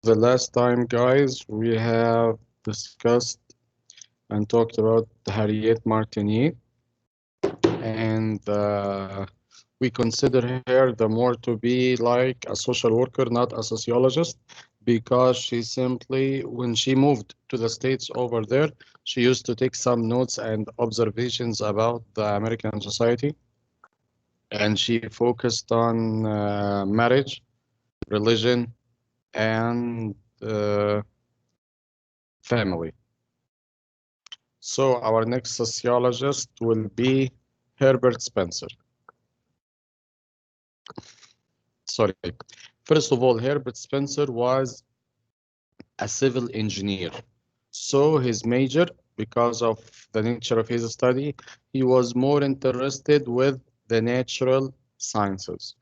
The last time, guys, we have discussed and talked about Harriet Martinet, and we consider her the more to be like a social worker, not a sociologist, because she simply, when she moved to the States over there, she used to take some notes and observations about the American society, and she focused on marriage, religion, and uh, family. So our next sociologist will be Herbert Spencer. Sorry. First of all, Herbert Spencer was a civil engineer. So his major, because of the nature of his study, he was more interested with the natural sciences.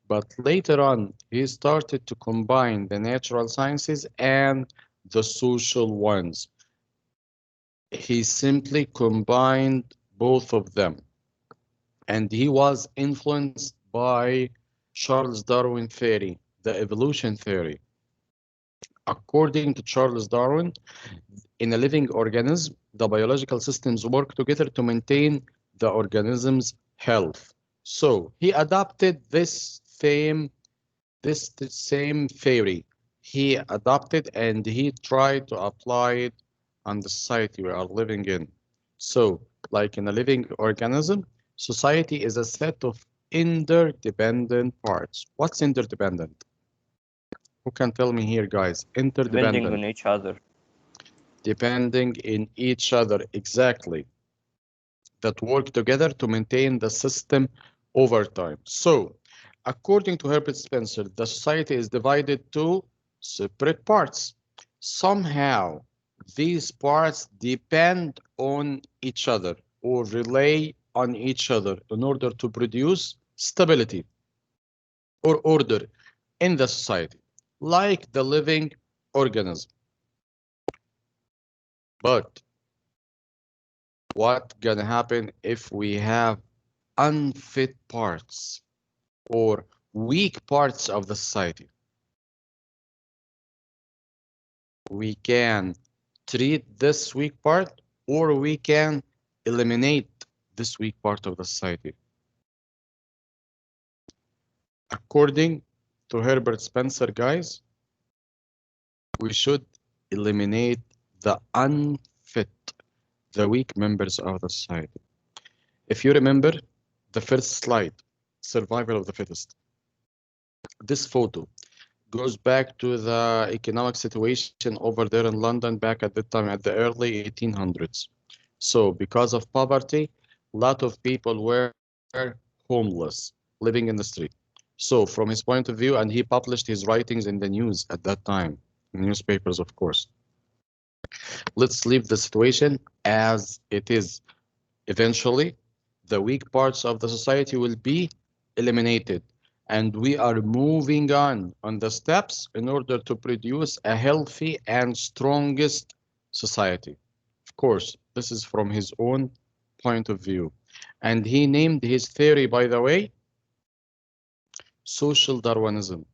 But later on, he started to combine the natural sciences and the social ones. He simply combined both of them. And he was influenced by Charles Darwin theory, the evolution theory. According to Charles Darwin, in a living organism, the biological systems work together to maintain the organism's health. So he adopted this same theory. He adopted and he tried to apply it on the society we are living in. So, like in a living organism, society is a set of interdependent parts. What's interdependent? Who can tell me here, guys? depending on Interdependent. each other. Depending in each other, exactly. That work together to maintain the system over time. So, according to Herbert Spencer, the society is divided to separate parts. Somehow, these parts depend on each other or rely on each other in order to produce stability or order in the society, like the living organism. But what gonna happen if we have unfit parts or weak parts of the society? We can treat this weak part or we can eliminate this weak part of the society. According to Herbert Spencer, guys, we should eliminate the unfit, the weak members of the society. If you remember the first slide, survival of the fittest, this photo goes back to the economic situation over there in London back at that time at the early 1800s. So because of poverty, a lot of people were homeless, living in the street. So from his point of view, and he published his writings in the news at that time, newspapers, of course. Let's leave the situation as it is. Eventually, the weak parts of the society will be eliminated, and we are moving on the steps in order to produce a healthy and strongest society. Of course, this is from his own point of view. And he named his theory, by the way, social Darwinism.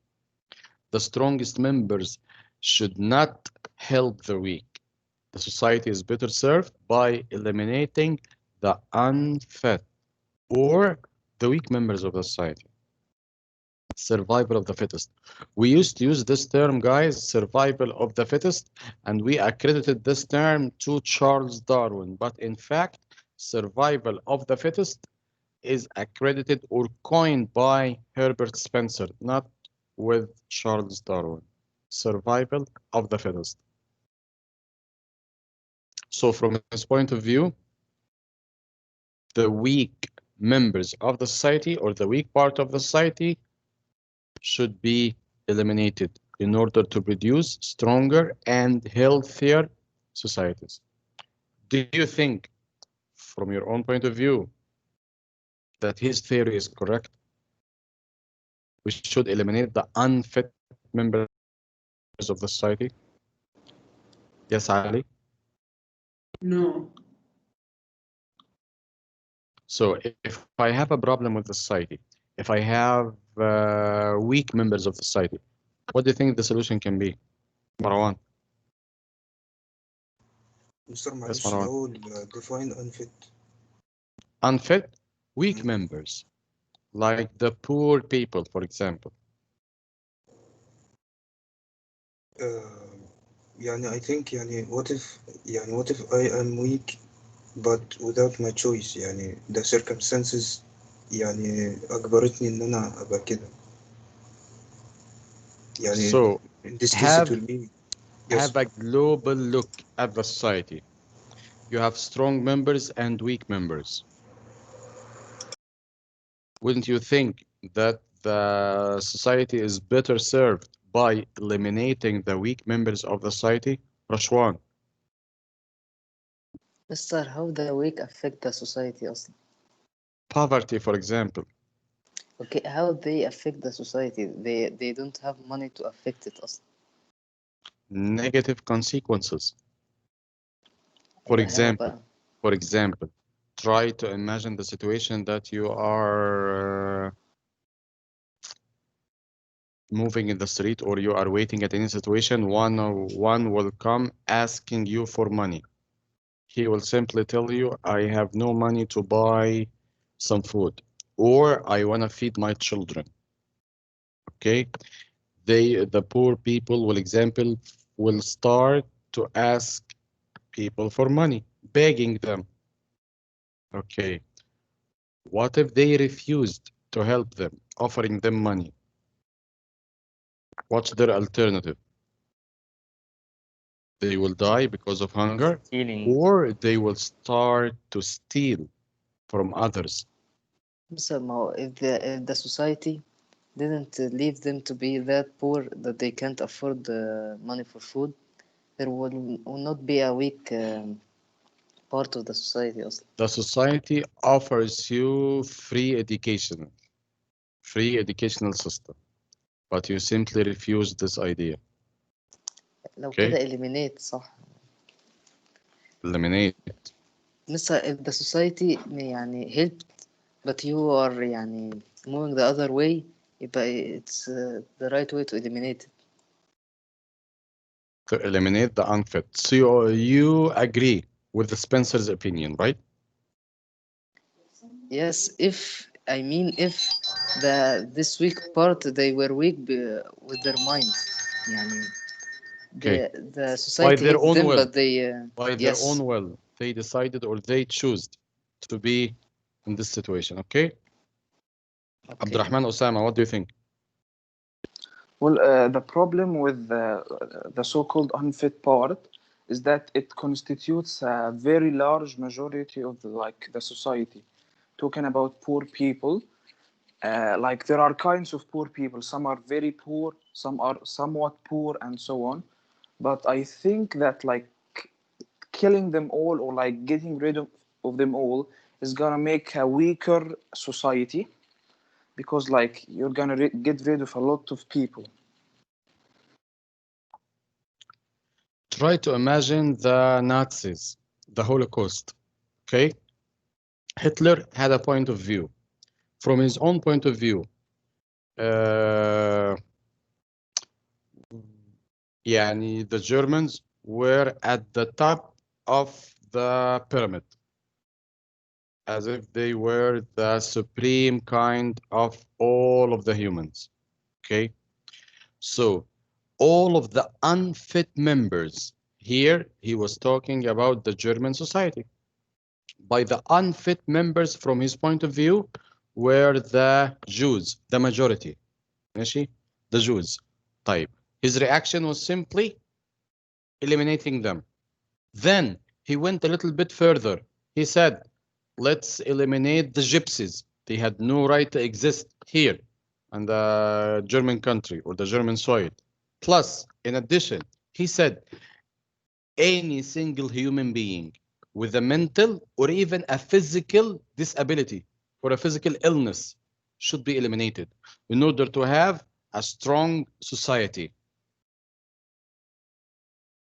The strongest members should not help the weak. The society is better served by eliminating the unfit or the weak members of the society. Survival of the fittest. We used to use this term, guys, survival of the fittest, and we accredited this term to Charles Darwin. But in fact, survival of the fittest is accredited or coined by Herbert Spencer, not with Charles Darwin. Survival of the fittest. So from his point of view, the weak members of the society or the weak part of the society should be eliminated in order to produce stronger and healthier societies. Do you think, from your own point of view, that his theory is correct? We should eliminate the unfit members of the society? Yes, Ali? No. So if I have a problem with the society, if I have weak members of the society, what do you think the solution can be? مروان. مستر Yes, معلش مروان. الأول define unfit. Unfit, weak مم. members, like the poor people, for example. آه، يعني I think يعني what if I am weak but without my choice، يعني the circumstances يعني أجبرتني إن أنا أبقى كده، يعني So in this case it have will be yes. have a global look at the society. You have strong members and weak members. Wouldn't you think that the society is better served by eliminating the weak members of the society? Rashwan, Mister, how the weak affect the society أصلا? poverty, for example, Okay, how they affect the society? They don't have money to affect it أصلا. negative consequences. For أيوة how example, بقى؟ for example, try to imagine the situation that you are moving in the street or you are waiting at any situation. One will come asking you for money. He will simply tell you, I have no money to buy some food, or I want to feed my children. Okay, the poor people will start to ask people for money, begging them. Okay, what if they refused to help them, offering them money? What's their alternative? They will die because of hunger, Stealing. or they will start to steal from others. Mister, ما هو if the society didn't leave them to be that poor that they can't afford money for food, there will not be a weak part of the society أصلا. The society offers you free educational system, but you simply refuse this idea. لو Okay, كده eliminate صح. eliminate. Mister, if the society يعني helped but you are يعني moving the other way يبقى it's the right way to eliminate it. To eliminate the unfit. So you agree with the Spencer's opinion, right? Yes, if this weak part they were weak with their mind يعني Okay. the By society their helped own them will, but they by their yes own will, they decided or they chose to be in this situation. Okay. okay. Abdurrahman Osama, what do you think? Well, the problem with the so-called unfit part is that it constitutes a very large majority of the society. Talking about poor people, like there are kinds of poor people. Some are very poor, some are somewhat poor, and so on. But I think that like killing them all or like getting rid of them all is gonna make a weaker society because like you're gonna get rid of a lot of people. Try to imagine the Nazis, the Holocaust. Okay. Hitler had a point of view. From his own point of view, uh, يعني the Germans were at the top of the pyramid, as if they were the supreme kind of all of the humans. Okay, so all of the unfit members here, he was talking about the German society. By the unfit members, from his point of view, were the Jews, the majority. ماشي? The Jews. طيب. His reaction was simply eliminating them. Then he went a little bit further. He said, let's eliminate the gypsies. They had no right to exist here in the German country or the German soil. Plus, in addition, he said, any single human being with a mental or even a physical disability or a physical illness should be eliminated in order to have a strong society.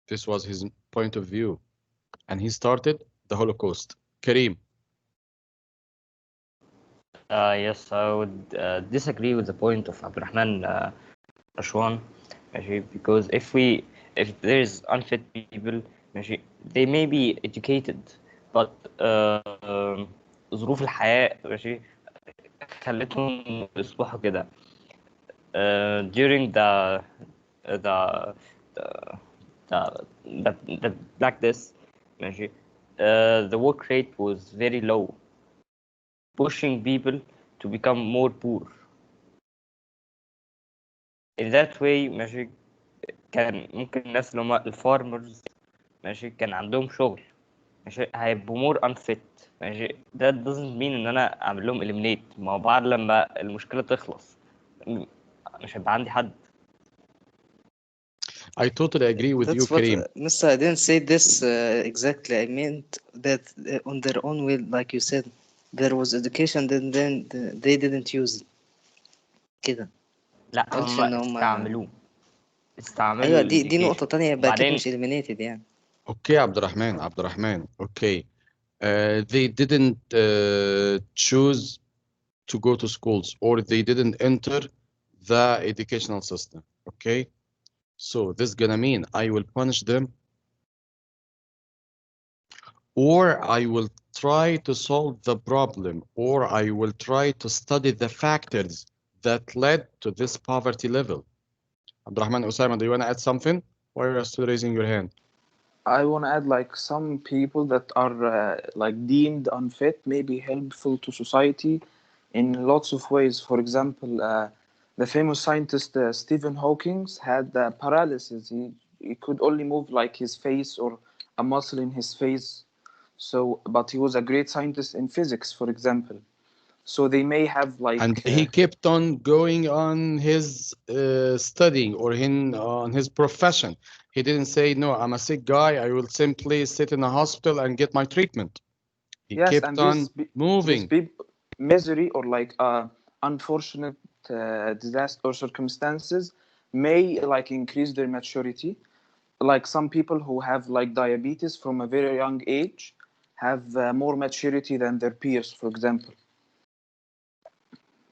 This was his point of view. And he started the Holocaust. Kareem. Yes, I would disagree with the point of Abdurrahman Rashwan, actually, because if there's unfit people ماشي they may be educated but ظروف الحياة ماشي خلتهم يصبحوا كده. During the the the Black Death ماشي the work rate was very low, pushing people to become more poor. In that way ماشي كان ممكن الناس اللي هم الفارمرز ماشي كان عندهم شغل ماشي هيبقوا more unfit ماشي. that doesn't mean ان انا اعمل لهم eliminate. ما هو بعد لما المشكلة تخلص مش هيبقى عندي حد. I totally agree with you, That's what, Kareem. Mister, I didn't say this exactly. I meant that on their own will, like you said, there was education, then they didn't use it. كده. لا قلتش هم إن هم استعملوا أيوة، ال دي نقطة education. تانية، يبقى أكيد وبعدين مش eliminated يعني. Okay, عبد الرحمن. Okay. They didn't choose to go to schools, or they didn't enter the educational system. Okay. So this gonna mean I will punish them, or I will try to solve the problem, or I will try to study the factors that led to this poverty level. Abdurrahman, Osama, do you want to add something? Why are you still raising your hand? I want to add like some people that are like deemed unfit may be helpful to society in lots of ways. For example, the famous scientist Stephen Hawking had paralysis. He could only move like his face or a muscle in his face. So, but he was a great scientist in physics, for example. So they may have like And he kept on going on his studying or on his profession. He didn't say, no, I'm a sick guy, I will simply sit in a hospital and get my treatment. He yes, kept and on moving. these people misery or like unfortunate disaster or circumstances may like increase their maturity. Like some people who have like diabetes from a very young age have more maturity than their peers, for example.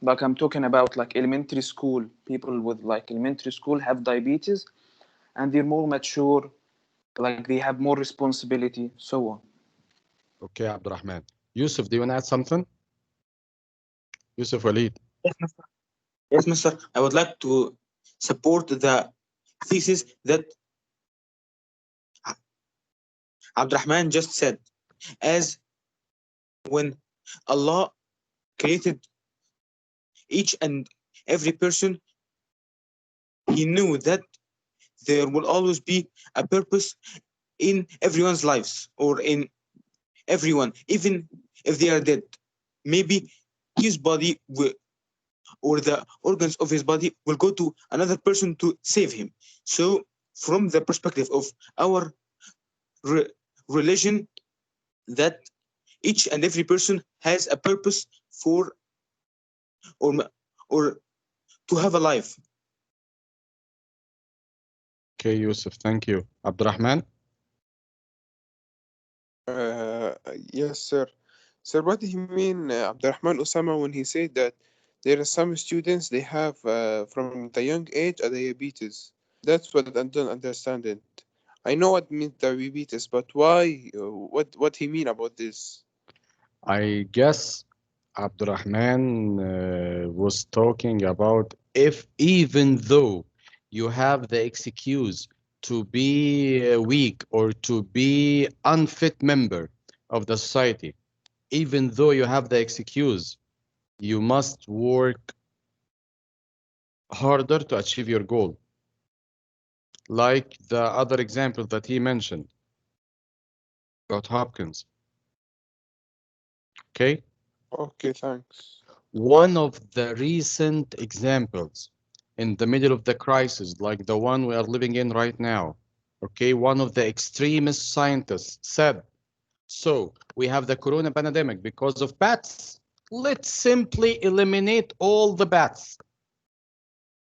Like I'm talking about like elementary school people with like elementary school have diabetes and they're more mature, like they have more responsibility, so on. Okay, Abdurrahman. Yusuf, do you want to add something? Yusuf Walid. Yes, Mr. Yes, Mister. I would like to support the thesis that Abdurrahman just said. As when Allah created each and every person, He knew that there will always be a purpose in everyone's lives, or in everyone, even if they are dead. Maybe his body or the organs of his body will go to another person to save him. So, from the perspective of our religion, that each and every person has a purpose for or or to have a life. Okay, Yusuf, thank you. Abdurrahman? Yes, sir. Sir, what do you mean, Abdurrahman Osama, when he said that there are some students they have from the young age a diabetes? That's what I don't understand it. I know what means diabetes, but why? What he mean about this? I guess Abdurrahman was talking about if even though you have the excuse to be weak or to be unfit member of the society, even though you have the excuse, you must work harder to achieve your goal. Like the other example that he mentioned about Hopkins. Okay? Okay, thanks. One of the recent examples in the middle of the crisis, like the one we are living in right now, okay, one of the extremist scientists said, so we have the corona pandemic because of bats. Let's simply eliminate all the bats.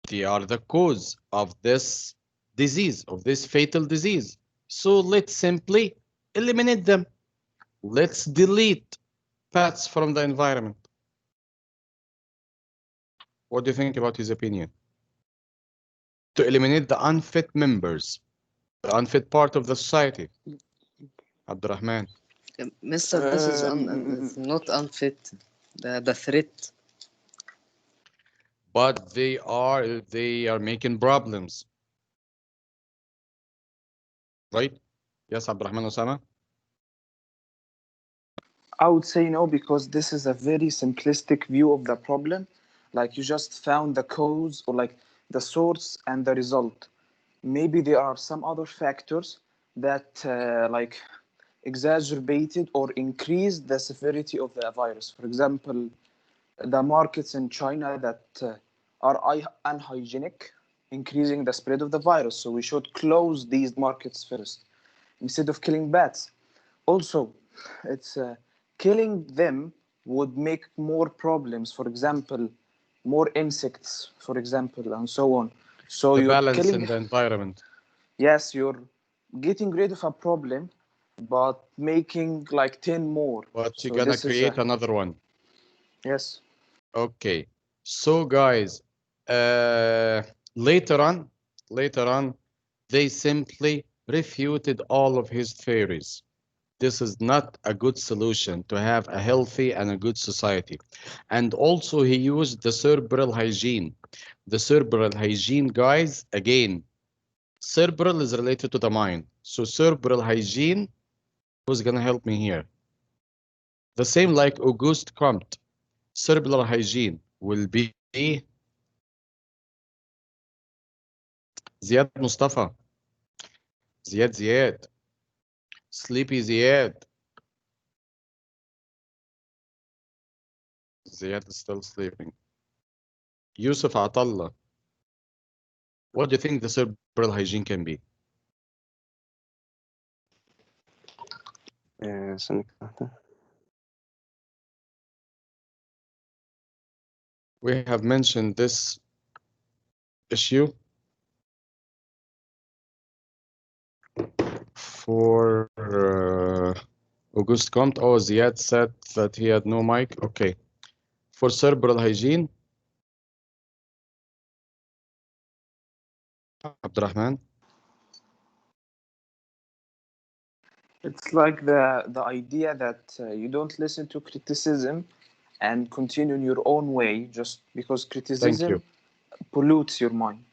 They are the cause of this disease, of this fatal disease. So let's simply eliminate them. Let's delete bats from the environment. What do you think about his opinion? To eliminate the unfit members The unfit part of the society. Abdurrahman. Mister, this is it's not unfit. The threat. But they are making problems. Right? Yes, Abdurrahman Osama? I would say no, because this is a very simplistic view of the problem. Like, you just found the cause, or like the source and the result. Maybe there are some other factors that like exacerbated or increased the severity of the virus. For example, the markets in China that are unhygienic, increasing the spread of the virus. So we should close these markets first instead of killing bats. Also, it's killing them would make more problems. For example, more insects, for example, and so on. So The you're balance killing. in the environment. Yes, you're getting rid of a problem, but making like 10 more. But So you're gonna this is create another one. yes. Okay. So guys, later on, they simply refuted all of his theories. This is not a good solution to have a healthy and a good society. And also he used the cerebral hygiene. The cerebral hygiene, guys, again, cerebral is related to the mind. So cerebral hygiene, who's gonna help me here? The same like Auguste Comte. Cerebral hygiene will be Ziad Mustafa. Ziad. Sleepy Ziad. Ziad is still sleeping. Yusuf Atallah. What do you think the cerebral hygiene can be? ثانية واحدة. We have mentioned this issue for Auguste Comte. Oh, Ziad said that he had no mic. Okay. For cerebral hygiene, Abdurrahman. It's like the idea that you don't listen to criticism and continue in your own way just because Thank criticism you. pollutes your mind.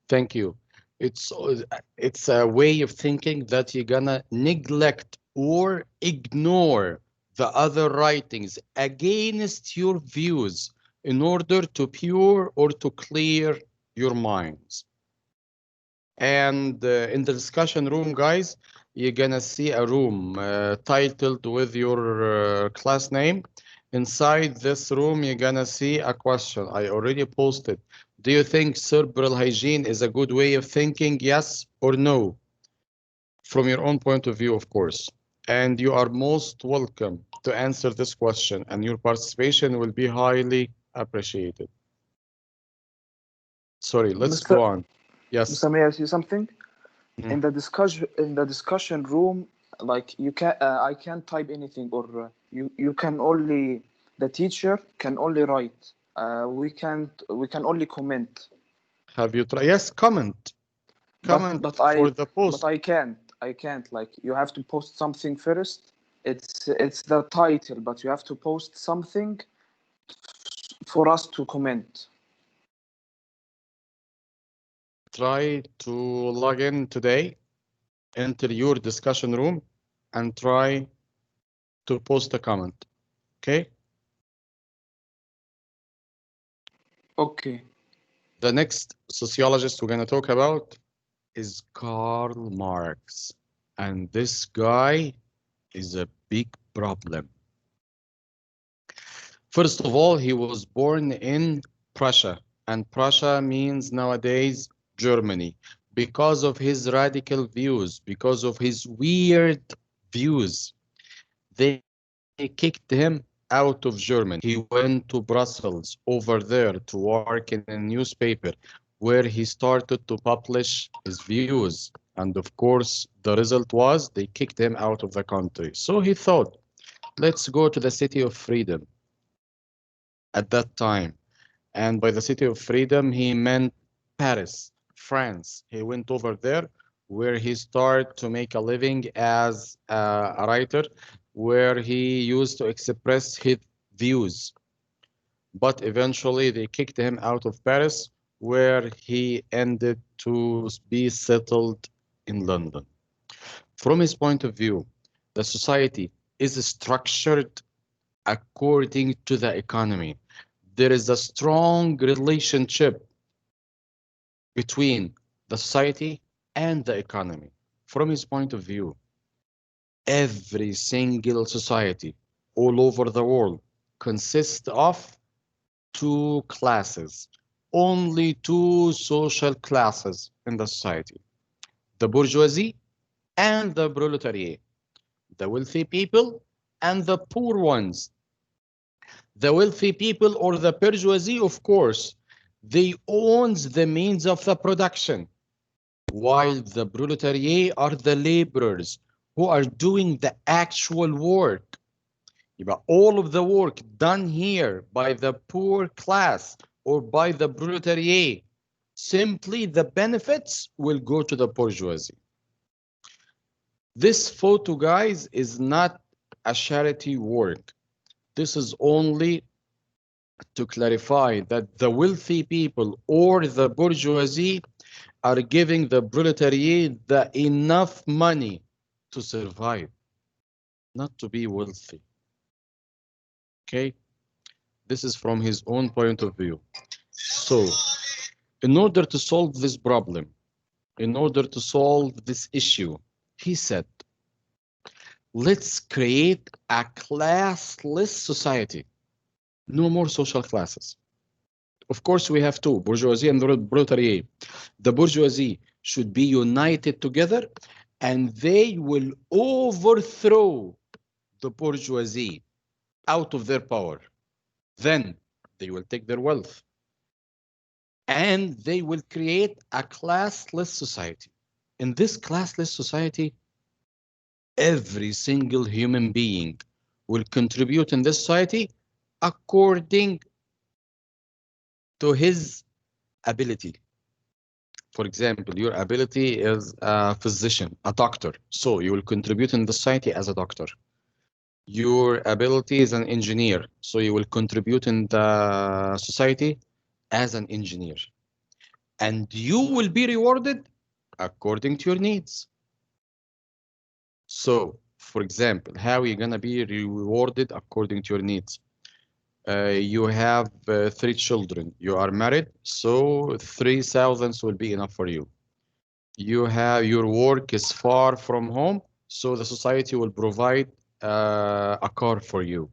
Thank you. It's a way of thinking that you're gonna neglect or ignore the other writings against your views in order to pure or to clear your minds. And in the discussion room, guys, you're gonna see a room titled with your class name. Inside this room, you're gonna see a question. I already posted. Do you think cerebral hygiene is a good way of thinking? Yes or no? From your own point of view, of course. And you are most welcome to answer this question, and your participation will be highly appreciated. Sorry, let's Mr. go on. Yes. Mr. May I say something? Mm. In the discussion room, like you can I can't type anything, or you can only, the teacher can only write. We can only comment. Have you tried? Yes, comment. Comment for the post. But I can't, like, you have to post something first. It's the title, but you have to post something for us to comment. Try to log in today, enter your discussion room, and try to post a comment. Okay? Okay. The next sociologist we're going to talk about is Karl Marx. And this guy is a big problem. First of all, he was born in Prussia, and Prussia means nowadays Germany. Because of his radical views, because of his weird views, they kicked him out of Germany. He went to Brussels over there to work in a newspaper where he started to publish his views. And of course, the result was they kicked him out of the country. So he thought, let's go to the city of freedom at that time. And by the city of freedom, he meant Paris, France. He went over there where he started to make a living as a writer, where he used to express his views. But eventually they kicked him out of Paris, where he ended to be settled in London. From his point of view, the society is structured according to the economy. There is a strong relationship between the society and the economy. From his point of view, every single society all over the world consists of two classes, only two social classes in the society, the bourgeoisie and the proletariat, the wealthy people and the poor ones. The wealthy people or the bourgeoisie, of course, they owns the means of the production, while the proletariat are the laborers who are doing the actual work. But all of the work done here by the poor class or by the proletariat, simply the benefits will go to the bourgeoisie. This photo, guys, is not a charity work. This is only to clarify that the wealthy people or the bourgeoisie are giving the proletariat the enough money to survive, not to be wealthy. Okay? This is from his own point of view. So, in order to solve this problem, in order to solve this issue, he said, let's create a classless society. No more social classes. Of course, we have two, bourgeoisie and proletariat. The bourgeoisie should be united together and they will overthrow the bourgeoisie out of their power. Then they will take their wealth and they will create a classless society. In this classless society, every single human being will contribute in this society according to his ability. For example, your ability is a physician, a doctor, so you will contribute in the society as a doctor. Your ability is an engineer, so you will contribute in the society as an engineer. And you will be rewarded according to your needs. So, for example, how are you going to be rewarded according to your needs? You have 3 children. You are married, so 3,000 will be enough for you. You have your work is far from home, so the society will provide a car for you.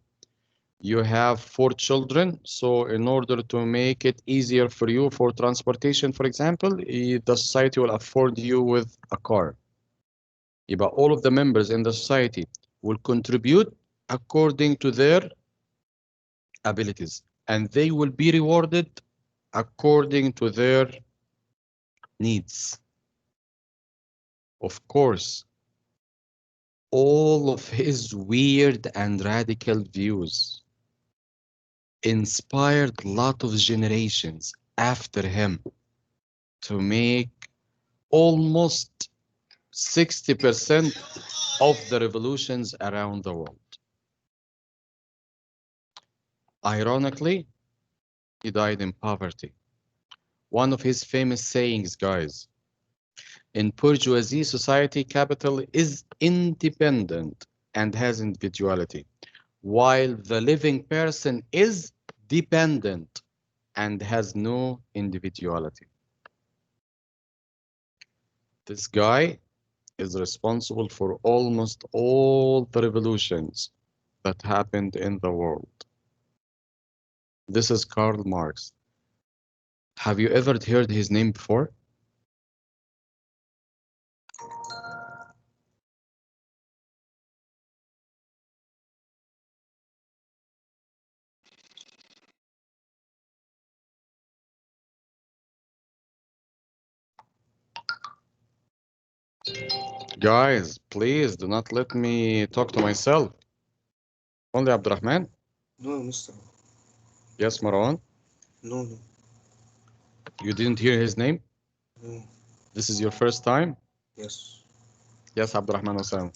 You have 4 children, so in order to make it easier for you for transportation, for example, the society will afford you with a car. But all of the members in the society will contribute according to their abilities, and they will be rewarded according to their needs. Of course, all of his weird and radical views inspired a lot of generations after him to make almost 60% of the revolutions around the world. Ironically, he died in poverty. One of his famous sayings, guys, in bourgeoisie society, capital is independent and has individuality, while the living person is dependent and has no individuality. This guy is responsible for almost all the revolutions that happened in the world. This is Karl Marx. Have you ever heard his name before? Guys, please do not let me talk to myself. Only Abdurrahman? No, Mister. Yes, Marwan? No, no, You didn't hear his name? no. This is your first time? Yes. Yes, Abdurrahman Osama.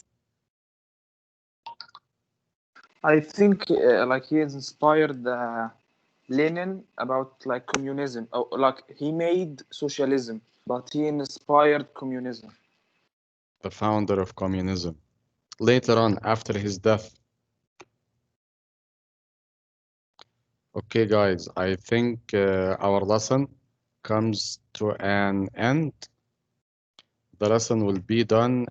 I think like he is inspired Lenin about like communism. Oh, like he made socialism, but he inspired communism. The founder of communism. Later on, after his death. Okay, guys, I think our lesson comes to an end. The lesson will be done